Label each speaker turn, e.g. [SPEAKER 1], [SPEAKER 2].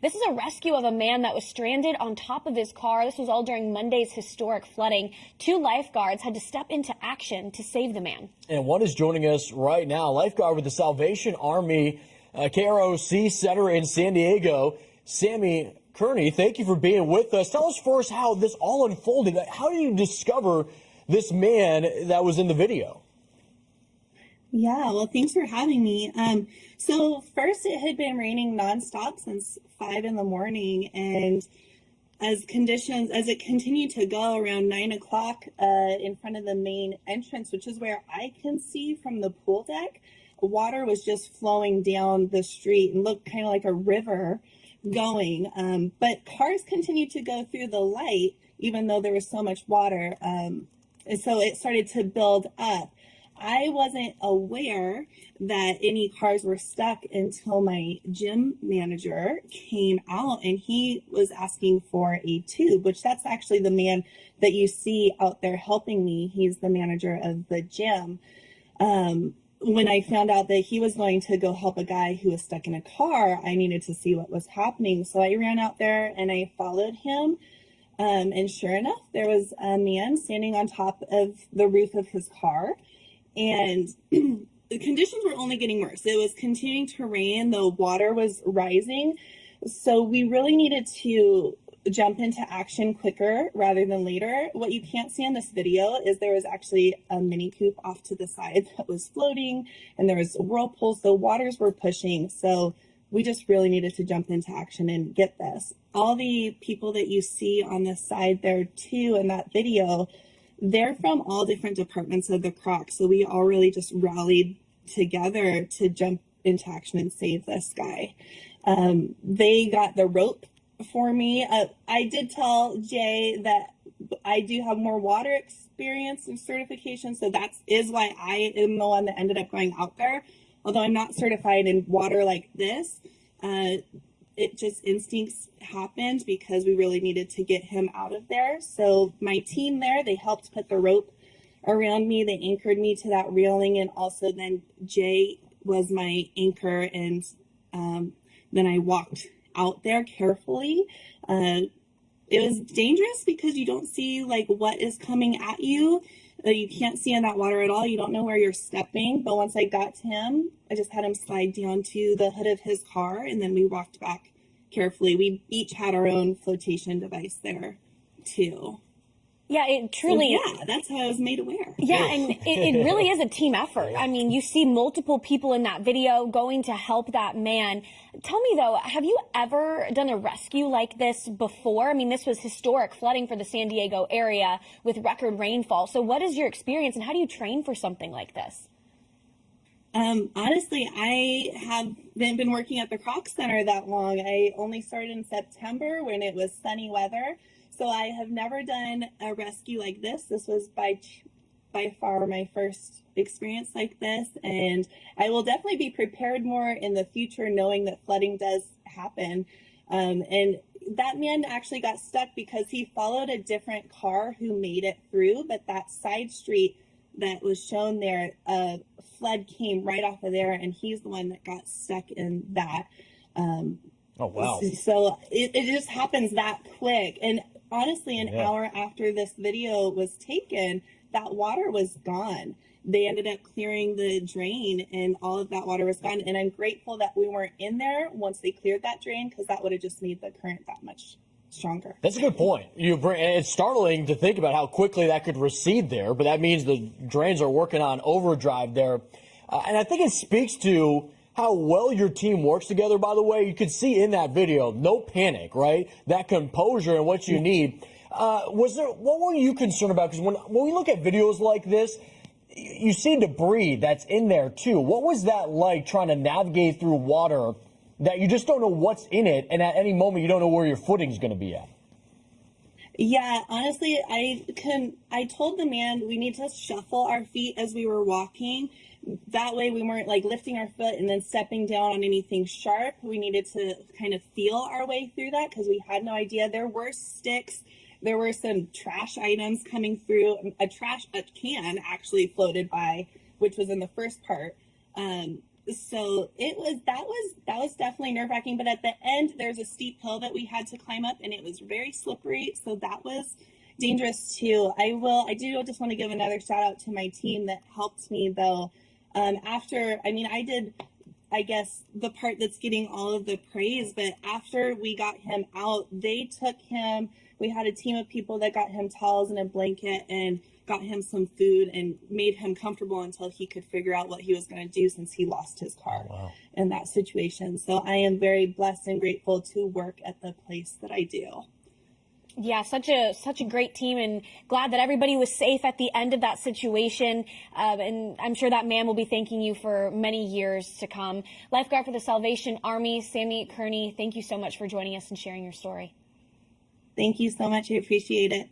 [SPEAKER 1] This is a rescue of a man that was stranded on top of his car. This was all during Monday's historic flooding. 2 lifeguards had to step into action to save the man.
[SPEAKER 2] And one is joining us right now, lifeguard with the Salvation Army KROC Center in San Diego, Sami. Cerney, thank you for being with us. Tell us first how this all unfolded. How did you discover this man that was in the video?
[SPEAKER 3] Yeah, well, thanks for having me. So first, it had been raining nonstop since 5 in the morning, and as it continued to go around 9 o'clock in front of the main entrance, which is where I can see from the pool deck, water was just flowing down the street and looked kind of like a river going. But cars continued to go through the light, even though there was so much water. And so it started to build up. I wasn't aware that any cars were stuck until my gym manager came out and he was asking for a tube, which that's actually the man that you see out there helping me. He's the manager of the gym. When I found out that he was going to go help a guy who was stuck in a car, I needed to see what was happening. So I ran out there and I followed him. And sure enough, there was a man standing on top of the roof of his car. And the conditions were only getting worse. It was continuing to rain. The water was rising. So we really needed to jump into action quicker rather than later. What you can't see in this video is there was actually a mini coop off to the side that was floating, and there was whirlpools. The waters were pushing. So we just really needed to jump into action and get this. All the people that you see on the side there too in that video, they're from all different departments of the Croc. So we all really just rallied together to jump into action and save this guy. They got the rope for me. I did tell Jay that I do have more water experience and certification, so that is why I am the one that ended up going out there. Although I'm not certified in water like this, it just instincts happened because we really needed to get him out of there. So my team there, they helped put the rope around me. They anchored me to that railing, and also then Jay was my anchor, and then I walked out there carefully. It was dangerous because you don't see like what is coming at you. You can't see in that water at all. You don't know where you're stepping. But once I got to him, I just had him slide down to the hood of his car, and then we walked back carefully. We each had our own flotation device there too.
[SPEAKER 1] Yeah, it truly
[SPEAKER 3] so, yeah, that's how I was made aware.
[SPEAKER 1] Yeah, and it really is a team effort. I mean, you see multiple people in that video going to help that man. Tell me, though, have you ever done a rescue like this before? I mean, this was historic flooding for the San Diego area with record rainfall. So what is your experience, and how do you train for something like this?
[SPEAKER 3] Honestly, I haven't been working at the Croc Center that long. I only started in September when it was sunny weather. So I have never done a rescue like this. This was by far my first experience like this. And I will definitely be prepared more in the future, knowing that flooding does happen. And that man actually got stuck because he followed a different car who made it through, but that side street that was shown there, flood came right off of there, and he's the one that got stuck in that.
[SPEAKER 2] Oh, wow.
[SPEAKER 3] So it just happens that quick. And honestly, an hour after this video was taken, that water was gone. They ended up clearing the drain, and all of that water was gone. And I'm grateful that we weren't in there once they cleared that drain, because that would have just made the current that much stronger.
[SPEAKER 2] That's a good point. It's startling to think about how quickly that could recede there, but that means the drains are working on overdrive there. And I think it speaks to how well your team works together, by the way. You could see in that video, no panic, right? That composure and what you need. What were you concerned about? Because when we look at videos like this, you see debris that's in there too. What was that like, trying to navigate through water that you just don't know what's in it, and at any moment you don't know where your footing's going to be at?
[SPEAKER 3] Yeah, honestly, I told the man we need to shuffle our feet as we were walking. That way we weren't like lifting our foot and then stepping down on anything sharp. We needed to kind of feel our way through that because we had no idea. There were sticks. There were some trash items coming through. A can actually floated by, which was in the first part. So that was definitely nerve-wracking. But at the end, there's a steep hill that we had to climb up, and it was very slippery. So that was dangerous too. I do just want to give another shout out to my team that helped me though. I did, I guess, the part that's getting all of the praise, but after we got him out, they took him. We had a team of people that got him towels and a blanket and got him some food and made him comfortable until he could figure out what he was going to do, since he lost his car in that situation. So I am very blessed and grateful to work at the place that I do.
[SPEAKER 1] Yeah, such a great team, and glad that everybody was safe at the end of that situation. And I'm sure that man will be thanking you for many years to come. Lifeguard for the Salvation Army, Sami, Cerney, thank you so much for joining us and sharing your story.
[SPEAKER 3] Thank you so much. I appreciate it.